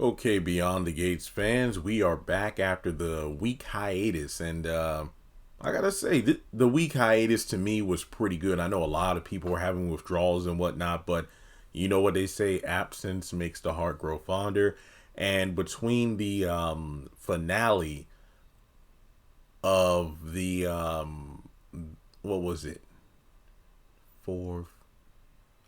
Okay, Beyond the Gates fans, we are back after the week hiatus, and I gotta say, the week hiatus to me was pretty good. I know a lot of people were having withdrawals and whatnot, but you know what they say: absence makes the heart grow fonder. And between the finale of the what was it, fourth,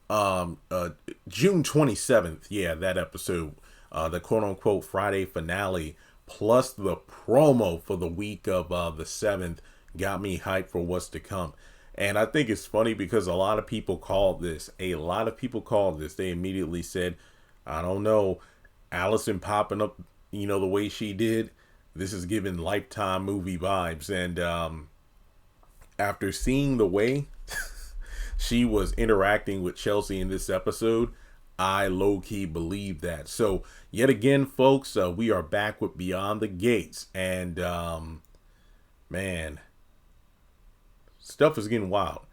um, uh, June 27th, yeah, that episode, the quote unquote Friday finale, plus the promo for the week of the 7th, got me hyped for what's to come. And I think it's funny because a lot of people called this. They immediately said, I don't know, Allison popping up, the way she did. This is giving Lifetime movie vibes. And after seeing the way she was interacting with Chelsea in this episode, I low-key believe that. So, yet again, folks, we are back with Beyond the Gates. And, man, stuff is getting wild.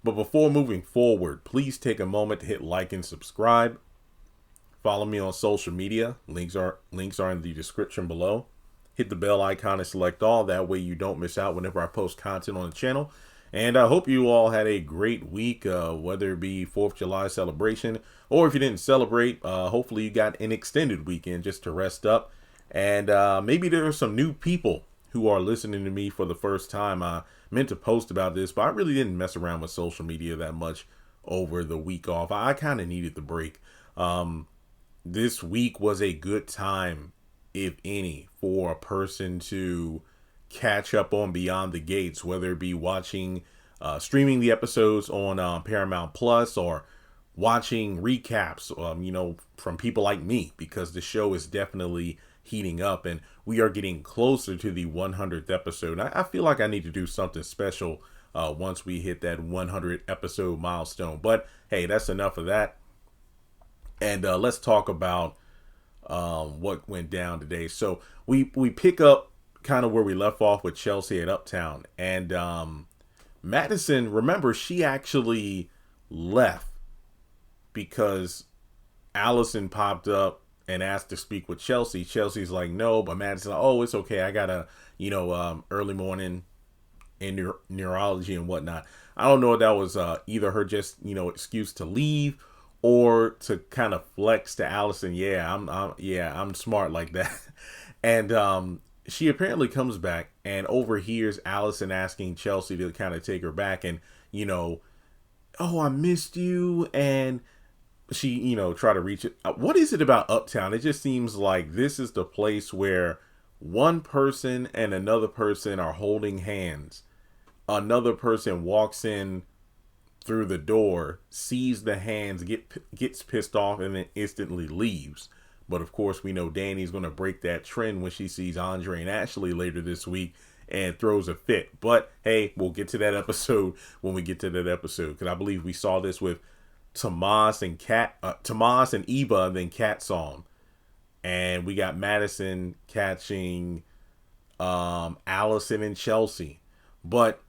But before moving forward, please take a moment to hit like and subscribe. Follow me on social media. Links are in the description below. Hit the bell icon and select all. That way you don't miss out whenever I post content on the channel. And I hope you all had a great week, whether it be 4th of July celebration, or if you didn't celebrate, hopefully you got an extended weekend just to rest up. And maybe there are some new people who are listening to me for the first time. I meant to post about this, but I really didn't mess around with social media that much over the week off. I kind of needed the break. This week was a good time, if any, for a person to catch up on Beyond the Gates, whether it be streaming the episodes on Paramount Plus, or watching recaps, from people like me, because the show is definitely heating up and we are getting closer to the 100th episode. I feel like I need to do something special once we hit that 100 episode milestone. But hey, that's enough of that. And let's talk about what went down today. So we pick up kind of where we left off with Chelsea at Uptown. And Madison, remember, she actually left because Allison popped up and asked to speak with Chelsea. Chelsea's like, no, but Madison's like, oh, it's okay. I got a, early morning in neurology and whatnot. I don't know if that was either her just, excuse to leave, or to kind of flex to Allison. Yeah, I'm smart like that. And she apparently comes back and overhears Allison asking Chelsea to kind of take her back, and, oh, I missed you. And she, try to reach it. What is it about Uptown? It just seems like this is the place where one person and another person are holding hands. Another person walks in through the door, sees the hands, gets pissed off, and then instantly leaves. But of course, we know Danny's going to break that trend when she sees Andre and Ashley later this week and throws a fit. But hey, we'll get to that episode when we get to that episode, because I believe we saw this with Tomas and Eva, and then Kat saw him. And we got Madison catching Allison and Chelsea. But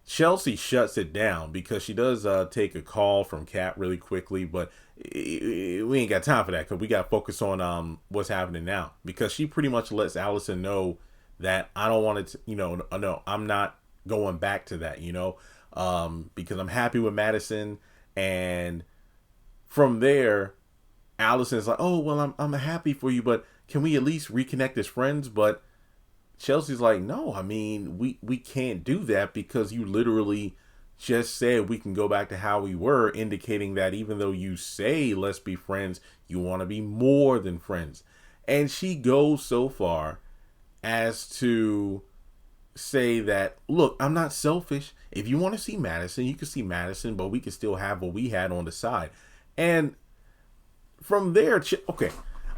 Chelsea shuts it down because she does take a call from Kat really quickly, but we ain't got time for that because we got to focus on what's happening now, because she pretty much lets Allison know that I don't want to, no, I'm not going back to that, because I'm happy with Madison. And from there, Allison's like, oh, well, I'm happy for you, but can we at least reconnect as friends? But Chelsea's like, no, I mean, we can't do that because you literally just said we can go back to how we were, indicating that even though you say let's be friends, you want to be more than friends. And she goes so far as to say that, look, I'm not selfish. If you want to see Madison, you can see Madison, but we can still have what we had on the side. And from there, okay,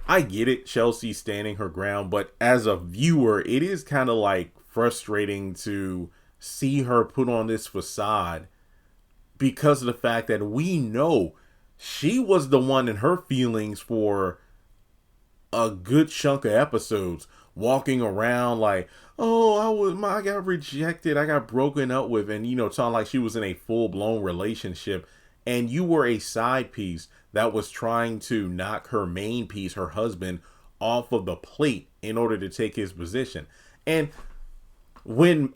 I get it, Chelsea standing her ground, but as a viewer, it is kind of like frustrating to see her put on this facade, because of the fact that we know she was the one in her feelings for a good chunk of episodes, walking around like, oh, I got rejected, I got broken up with, and talking like she was in a full-blown relationship. and you were a side piece that was trying to knock her main piece, her husband, off of the plate in order to take his position. And when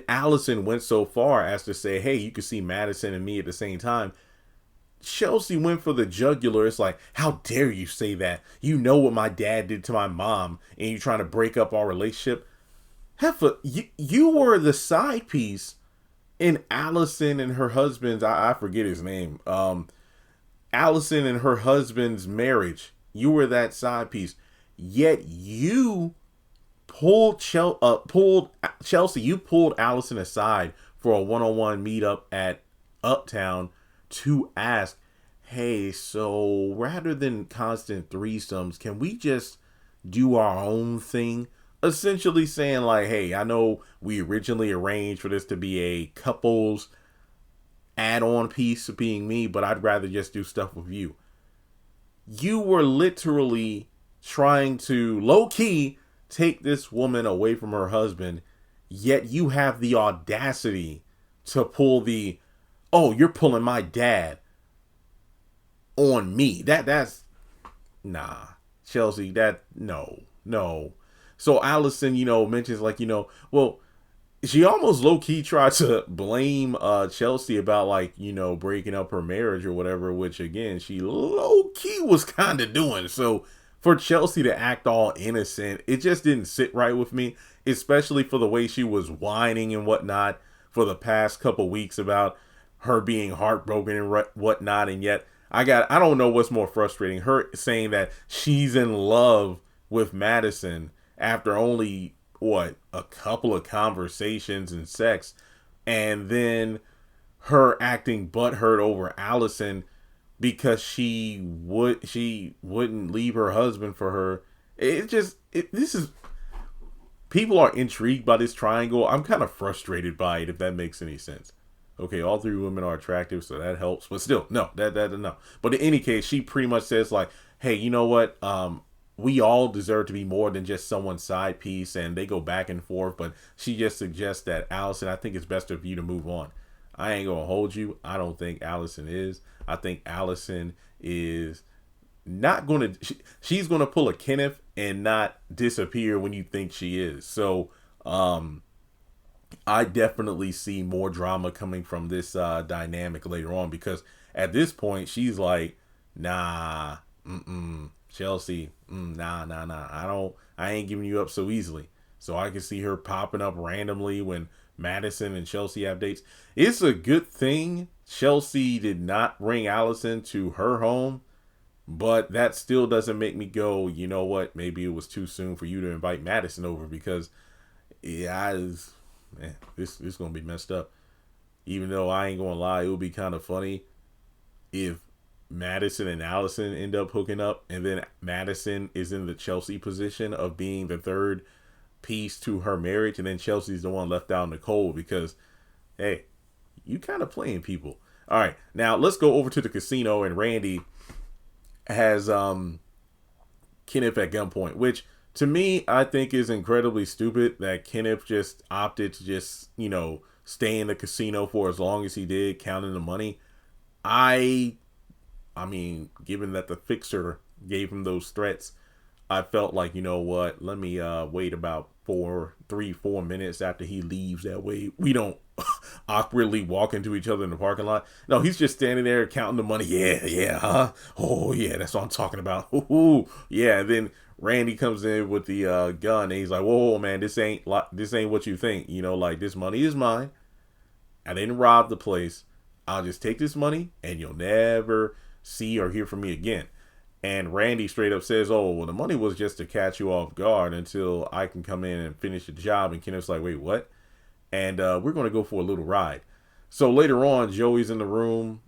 Allison went so far as to say, hey, you can see Madison and me at the same time, Chelsea went for the jugular. It's like, how dare you say that? You know what my dad did to my mom, and you're trying to break up our relationship. Heifer, you were the side piece in Allison and her husband's, I forget his name, Allison and her husband's marriage. You were that side piece. Yet you pulled Chelsea, you pulled Allison aside for a one-on-one meetup at Uptown to ask, hey, so rather than constant threesomes, can we just do our own thing? Essentially saying like, hey, I know we originally arranged for this to be a couples add-on piece being me, but I'd rather just do stuff with you. You were literally trying to low-key take this woman away from her husband, yet you have the audacity to pull the, oh, you're pulling my dad on me. That's nah, Chelsea, no. So Allison, mentions like, well, she almost low-key tried to blame Chelsea about like, breaking up her marriage or whatever, which again, she low-key was kind of doing. So for Chelsea to act all innocent, it just didn't sit right with me, especially for the way she was whining and whatnot for the past couple weeks about her being heartbroken and whatnot. And yet I don't know what's more frustrating, her saying that she's in love with Madison after only a couple of conversations and sex, and then her acting butthurt over Allison because she wouldn't leave her husband for her. People are intrigued by this triangle. I'm kind of frustrated by it, if that makes any sense. Okay, all three women are attractive, so that helps. But still, no. But in any case, she pretty much says like, hey, you know what? We all deserve to be more than just someone's side piece, and they go back and forth. But she just suggests that, Allison, I think it's best for you to move on. I ain't gonna hold you. I don't think Allison is. I think Allison is not gonna. She's gonna pull a Kenneth and not disappear when you think she is. So, I definitely see more drama coming from this dynamic later on, because at this point she's like, nah, Chelsea, nah. I ain't giving you up so easily. So I can see her popping up randomly when Madison and Chelsea have dates. It's a good thing Chelsea did not bring Allison to her home, but that still doesn't make me go, you know what? Maybe it was too soon for you to invite Madison over, because this is gonna be messed up. Even though I ain't gonna lie, it would be kind of funny if Madison and Allison end up hooking up, and then Madison is in the Chelsea position of being the third piece to her marriage, and then Chelsea's the one left out in the cold because, hey, you kind of playing people. All right, now let's go over to the casino, and Randy has Kenneth at gunpoint, which to me I think is incredibly stupid that Kenneth just opted to just stay in the casino for as long as he did, counting the money. I mean, given that the fixer gave him those threats, I felt like, you know what, let me wait about 4 minutes after he leaves. That way we don't awkwardly walk into each other in the parking lot. No, he's just standing there counting the money. Yeah, huh? Oh, yeah, that's what I'm talking about. Ooh, yeah, and then Randy comes in with the gun, and he's like, whoa, man, this ain't what you think. Like, this money is mine. I didn't rob the place. I'll just take this money, and you'll never see or hear from me again. And Randy straight up says, oh, well, the money was just to catch you off guard until I can come in and finish the job. And Kenneth's like, wait, what? And we're going to go for a little ride. So later on, Joey's in the room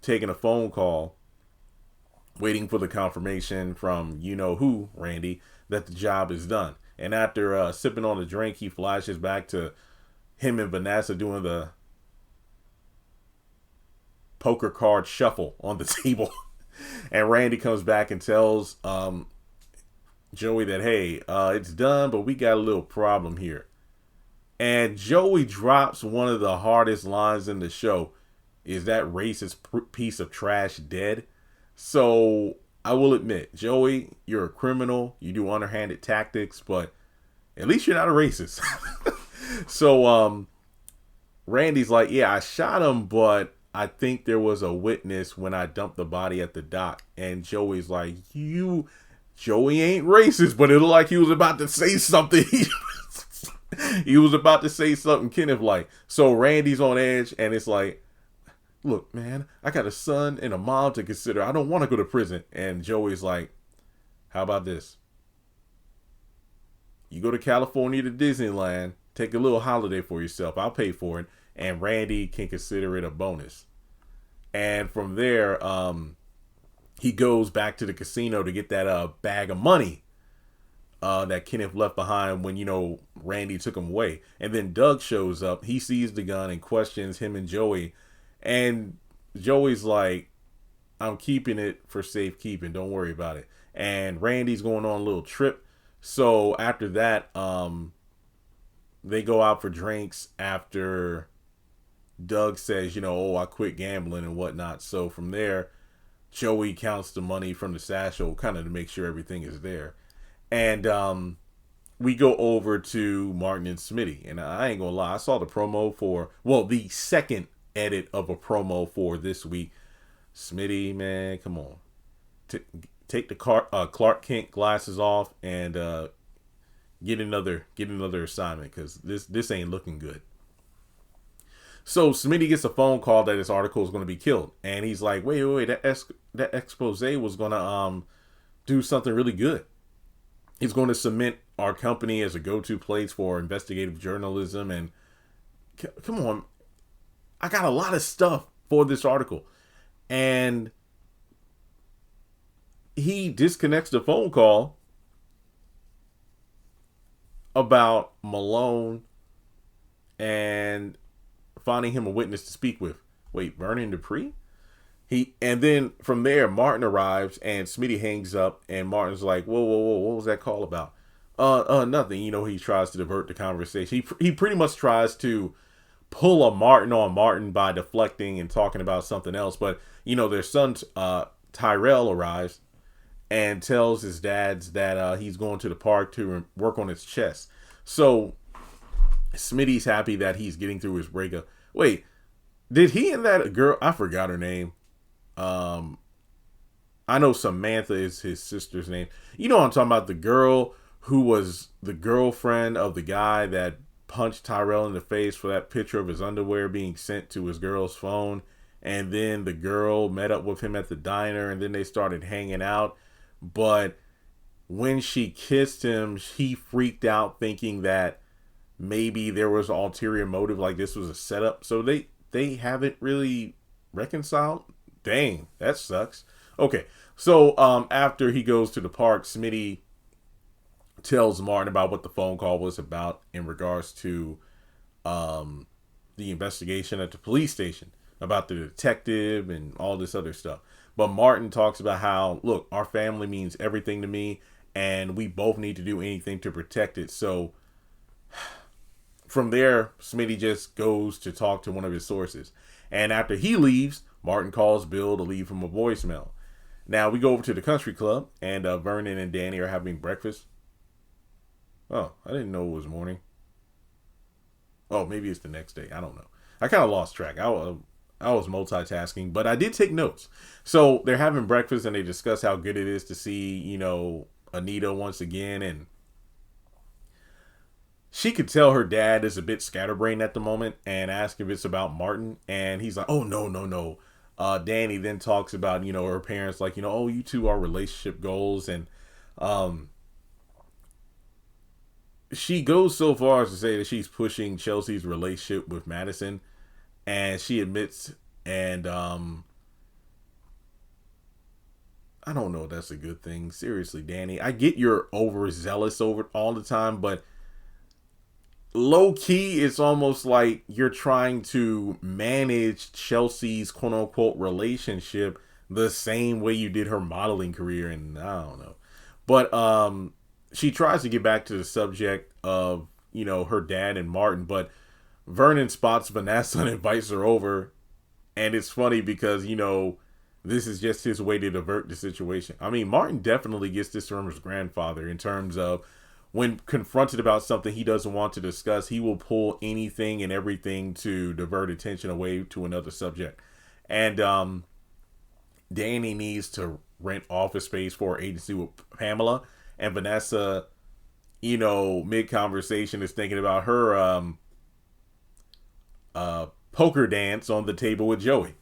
taking a phone call, waiting for the confirmation from you-know-who, Randy, that the job is done. And after sipping on a drink, he flashes back to him and Vanessa doing the poker card shuffle on the table. And Randy comes back and tells Joey that, hey, it's done, but we got a little problem here. And Joey drops one of the hardest lines in the show. Is that racist piece of trash dead? So I will admit, Joey, you're a criminal. You do underhanded tactics, but at least you're not a racist. So Randy's like, yeah, I shot him, but I think there was a witness when I dumped the body at the dock. And Joey's like, Joey ain't racist, but it looked like he was about to say something. He was about to say something Kenneth like. So Randy's on edge, and it's like, look, man, I got a son and a mom to consider. I don't want to go to prison. And Joey's like, how about this? You go to California to Disneyland, take a little holiday for yourself. I'll pay for it. And Randy can consider it a bonus. And from there, he goes back to the casino to get that bag of money that Kenneth left behind when, Randy took him away. And then Doug shows up. He sees the gun and questions him and Joey. And Joey's like, I'm keeping it for safekeeping. Don't worry about it. And Randy's going on a little trip. So after that, they go out for drinks after Doug says, I quit gambling and whatnot. So from there, Joey counts the money from the satchel kind of to make sure everything is there. And we go over to Martin and Smitty. And I ain't going to lie, I saw the promo for, the second edit of a promo for this week. Smitty, man, come on. Take the Clark Kent glasses off and get another assignment, because this ain't looking good. So Smitty gets a phone call that his article is going to be killed, and he's like, wait, that expose was going to do something really good. It's going to cement our company as a go-to place for investigative journalism. And come on, I got a lot of stuff for this article. And he disconnects the phone call about Malone and finding him a witness to speak with. Wait, Vernon Dupree? And then from there, Martin arrives and Smitty hangs up, and Martin's like, whoa, what was that call about? Nothing. He tries to divert the conversation. He pretty much tries to pull a Martin on Martin by deflecting and talking about something else. But, their son, Tyrell, arrives and tells his dads that he's going to the park to work on his chest. So Smitty's happy that he's getting through his breakup. Wait, did he and that girl, I forgot her name. I know Samantha is his sister's name. You know what I'm talking about? The girl who was the girlfriend of the guy that punched Tyrell in the face for that picture of his underwear being sent to his girl's phone. And then the girl met up with him at the diner, and then they started hanging out. But when she kissed him, he freaked out, thinking that maybe there was an ulterior motive, like this was a setup. So they haven't really reconciled. Dang, that sucks. Okay, so after he goes to the park, Smitty tells Martin about what the phone call was about in regards to the investigation at the police station, about the detective and all this other stuff. But Martin talks about how, look, our family means everything to me, and we both need to do anything to protect it. So from there, Smitty just goes to talk to one of his sources. And after he leaves, Martin calls Bill to leave him a voicemail. Now we go over to the country club, and Vernon and Danny are having breakfast. Oh, I didn't know it was morning. Oh, maybe it's the next day. I don't know. I kind of lost track. I was multitasking, but I did take notes. So they're having breakfast, and they discuss how good it is to see, Anita once again. And she could tell her dad is a bit scatterbrained at the moment, and ask if it's about Martin. And he's like, oh, no. Danny then talks about, her parents, like, oh, you two are relationship goals. And she goes so far as to say that she's pushing Chelsea's relationship with Madison. And she admits, and I don't know if that's a good thing. Seriously, Danny, I get you're overzealous over it all the time, but low key, it's almost like you're trying to manage Chelsea's quote unquote relationship the same way you did her modeling career. And I don't know, but she tries to get back to the subject of, her dad and Martin, but Vernon spots Vanessa and invites her over, And it's funny because, this is just his way to divert the situation. I mean, Martin definitely gets this from his grandfather in terms of when confronted about something he doesn't want to discuss, he will pull anything and everything to divert attention away to another subject. And Danny needs to rent office space for her agency with Pamela. And Vanessa, mid conversation is thinking about her poker dance on the table with Joey.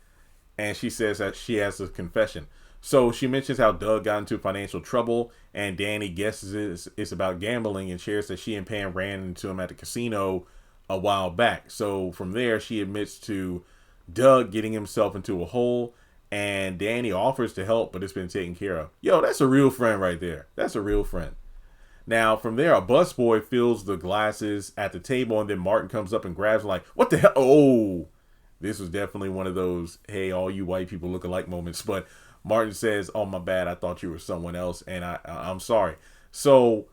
And she says that she has a confession. So she mentions how Doug got into financial trouble, and Danny guesses it's about gambling and shares that she and Pam ran into him at the casino a while back. So from there, she admits to Doug getting himself into a hole, and Danny offers to help, but it's been taken care of. Yo, that's a real friend right there. That's a real friend. Now, from there, a busboy fills the glasses at the table, and then Martin comes up and grabs him like, what the hell? Oh, this was definitely one of those, hey, all you white people look alike moments. But Martin says, oh, my bad. I thought you were someone else, and I'm sorry. So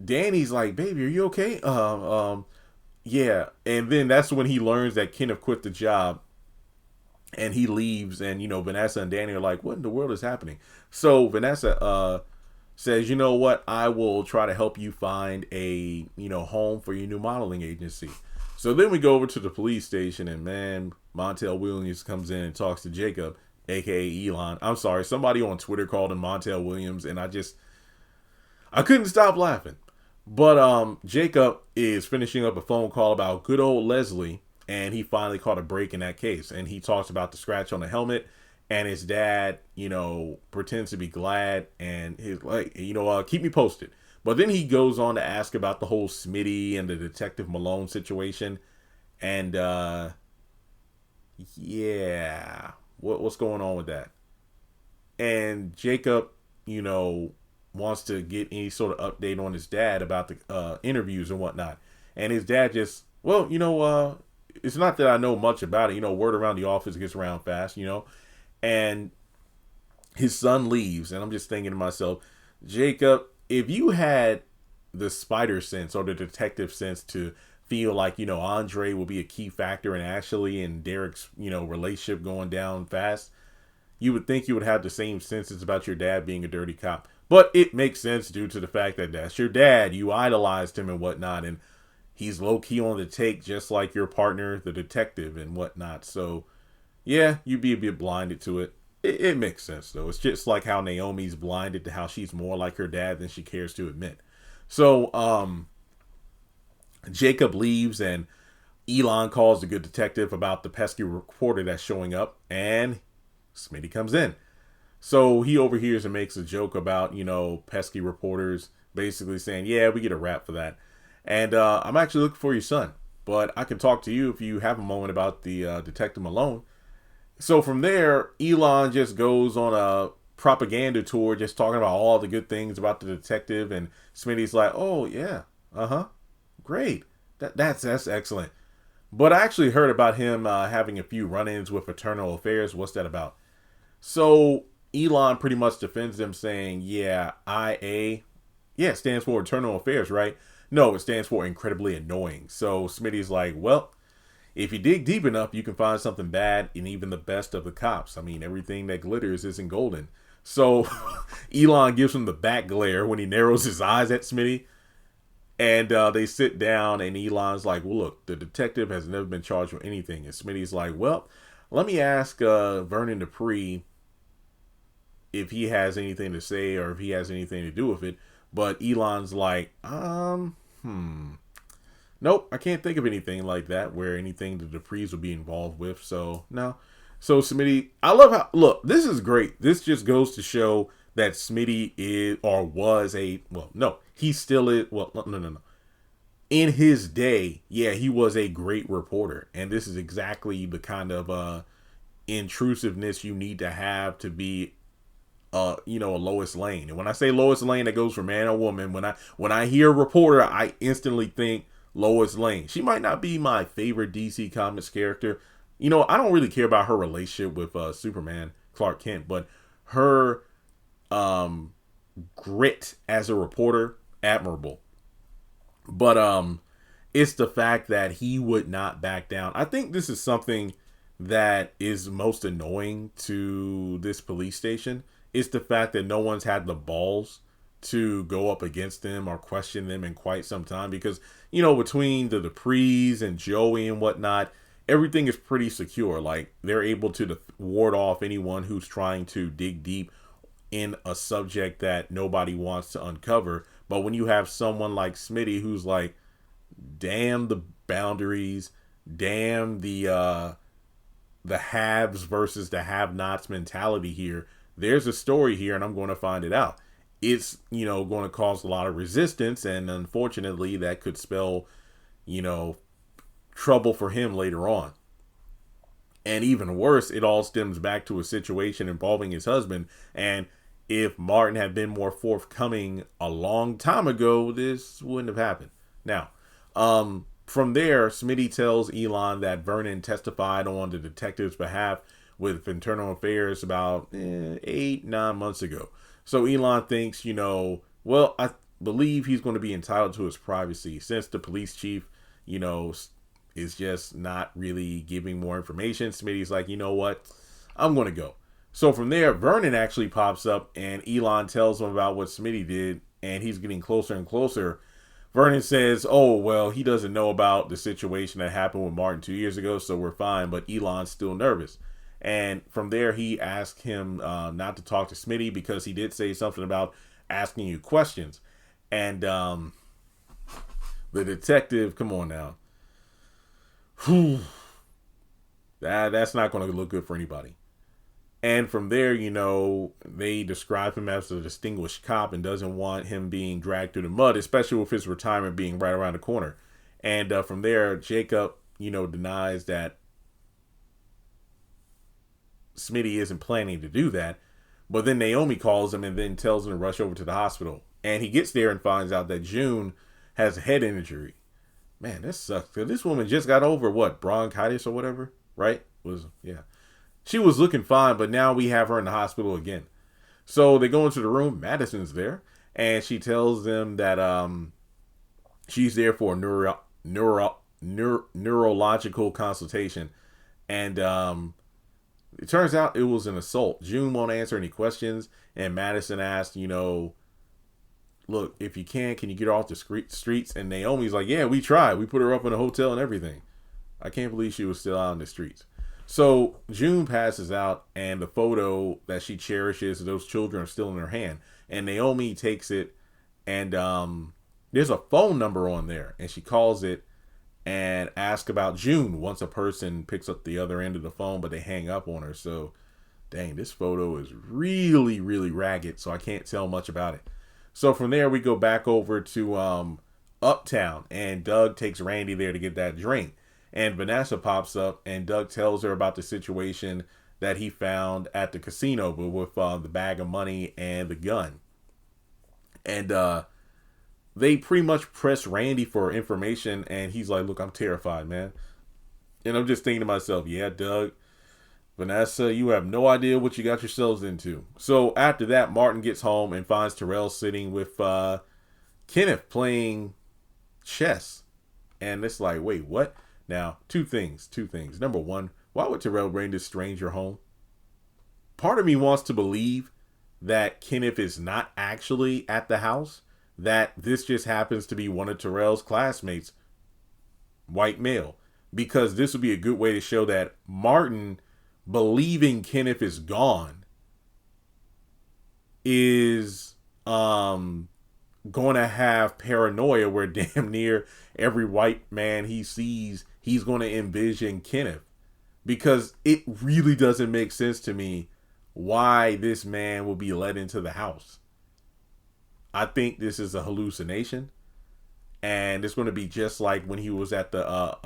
Danny's like, baby, are you okay? Yeah. And then that's when he learns that Kenneth quit the job, and he leaves. And, Vanessa and Danny are like, what in the world is happening? So Vanessa says, you know what? I will try to help you find a, home for your new modeling agency. So then we go over to the police station, and man, Montel Williams comes in and talks to Jacob, aka Elon. I'm sorry, somebody on Twitter called him Montel Williams, and I couldn't stop laughing. But Jacob is finishing up a phone call about good old Leslie, and he finally caught a break in that case. And he talks about the scratch on the helmet, and his dad, pretends to be glad, and he's like, keep me posted. But then he goes on to ask about the whole Smitty and the Detective Malone situation. And, yeah, what's going on with that? And Jacob, wants to get any sort of update on his dad about the interviews and whatnot. And his dad just, it's not that I know much about it. Word around the office gets around fast, And his son leaves. And I'm just thinking to myself, Jacob, if you had the spider sense or the detective sense to feel like, Andre will be a key factor in Ashley and Derek's, relationship going down fast, you would think you would have the same senses about your dad being a dirty cop. But it makes sense due to the fact that that's your dad. You idolized him and whatnot. And he's low key on the take, just like your partner, the detective and whatnot. So yeah, you'd be a bit blinded to it. It makes sense, though. It's just like how Naomi's blinded to how she's more like her dad than she cares to admit. So, Jacob leaves, and Elon calls the good detective about the pesky reporter that's showing up, and Smitty comes in. So he overhears and makes a joke about, pesky reporters, basically saying, yeah, we get a rap for that. And I'm actually looking for your son, but I can talk to you if you have a moment about the Detective Malone. So from there, Elon just goes on a propaganda tour, just talking about all the good things about the detective. And Smitty's like, oh, yeah, great. That's excellent. But I actually heard about him having a few run-ins with Fraternal Affairs. What's that about? So Elon pretty much defends them, saying, yeah, IA, stands for Internal Affairs, right? No, it stands for incredibly annoying. So Smitty's like, well, if you dig deep enough, you can find something bad in even the best of the cops. I mean, everything that glitters isn't golden. So Elon gives him the back glare when he narrows his eyes at Smitty. And they sit down, and Elon's like, well, look, the detective has never been charged with anything. And Smitty's like, well, let me ask Vernon Dupree if he has anything to say or if he has anything to do with it. But Elon's like, nope, I can't think of anything like that where anything the Duprees would be involved with. So, no. So, Smitty, I love how, look, this is great. This just goes to show that Smitty is, or was he still is, no. In his day, yeah, he was a great reporter. And this is exactly the kind of intrusiveness you need to have to be a Lois Lane. And when I say Lois Lane, that goes for man or woman. When I hear reporter, I instantly think Lois Lane. She might not be my favorite DC Comics character. I don't really care about her relationship with Superman, Clark Kent, but her grit as a reporter, admirable. But it's the fact that he would not back down. I think this is something that is most annoying to this police station is the fact that no one's had the balls to go up against them or question them in quite some time, because between the Duprees and Joey and whatnot, everything is pretty secure. Like, they're able to ward off anyone who's trying to dig deep in a subject that nobody wants to uncover. But when you have someone like Smitty who's like, damn the boundaries, damn the haves versus the have-nots mentality here, there's a story here and I'm going to find it out. It's going to cause a lot of resistance, and unfortunately that could spell trouble for him later on. And even worse, it all stems back to a situation involving his husband. And if Martin had been more forthcoming a long time ago, this wouldn't have happened. Now, from there, Smitty tells Elon that Vernon testified on the detective's behalf with internal affairs about 8-9 months ago. So Elon thinks, well, I believe he's going to be entitled to his privacy since the police chief, is just not really giving more information. Smitty's like, you know what? I'm going to go. So from there, Vernon actually pops up and Elon tells him about what Smitty did, and he's getting closer and closer. Vernon says, oh, well, he doesn't know about the situation that happened with Martin 2 years ago, so we're fine, but Elon's still nervous. And from there, he asked him not to talk to Smitty because he did say something about asking you questions. And the detective, come on now. Whew. That's not going to look good for anybody. And from there, they describe him as a distinguished cop and doesn't want him being dragged through the mud, especially with his retirement being right around the corner. And from there, Jacob, denies that Smitty isn't planning to do that. But then Naomi calls him and then tells him to rush over to the hospital. And he gets there and finds out that June has a head injury. Man, this sucks. This woman just got over bronchitis or whatever, right? She was looking fine, but now we have her in the hospital again. So they go into the room. Madison's there, and she tells them that she's there for a neurological consultation, and it turns out it was an assault. June won't answer any questions, and Madison asked, look, if you can you get her off the streets? And Naomi's like, yeah, we tried. We put her up in a hotel and everything. I can't believe she was still out in the streets. So June passes out, and the photo that she cherishes, those children are still in her hand. And Naomi takes it, and there's a phone number on there, and she calls it and asks about June once a person picks up the other end of the phone, but they hang up on her. So, dang, this photo is really, really ragged, so I can't tell much about it. So from there, we go back over to Uptown, and Doug takes Randy there to get that drink. And Vanessa pops up, and Doug tells her about the situation that he found at the casino with the bag of money and the gun. And they pretty much press Randy for information, and he's like, look, I'm terrified, man. And I'm just thinking to myself, yeah, Doug, Vanessa, you have no idea what you got yourselves into. So after that, Martin gets home and finds Terrell sitting with Kenneth playing chess. And it's like, wait, what? Now, two things. Number one, why would Terrell bring this stranger home? Part of me wants to believe that Kenneth is not actually at the house, that this just happens to be one of Terrell's classmates, white male, because this would be a good way to show that Martin, believing Kenneth is gone, is going to have paranoia where damn near every white man he sees, he's going to envision Kenneth. Because it really doesn't make sense to me why this man will be let into the house. I think this is a hallucination. And it's going to be just like when he was at the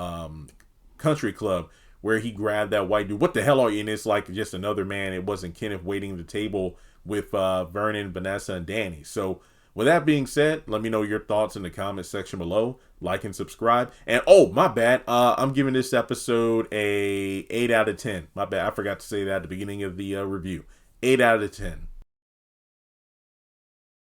country club where he grabbed that white dude. What the hell are you? And it's like just another man. It wasn't Kenneth waiting at the table with Vernon, Vanessa, and Danny. So with that being said, let me know your thoughts in the comment section below. Like and subscribe. And oh, my bad. I'm giving this episode a 8 out of 10. My bad. I forgot to say that at the beginning of the review. 8 out of 10.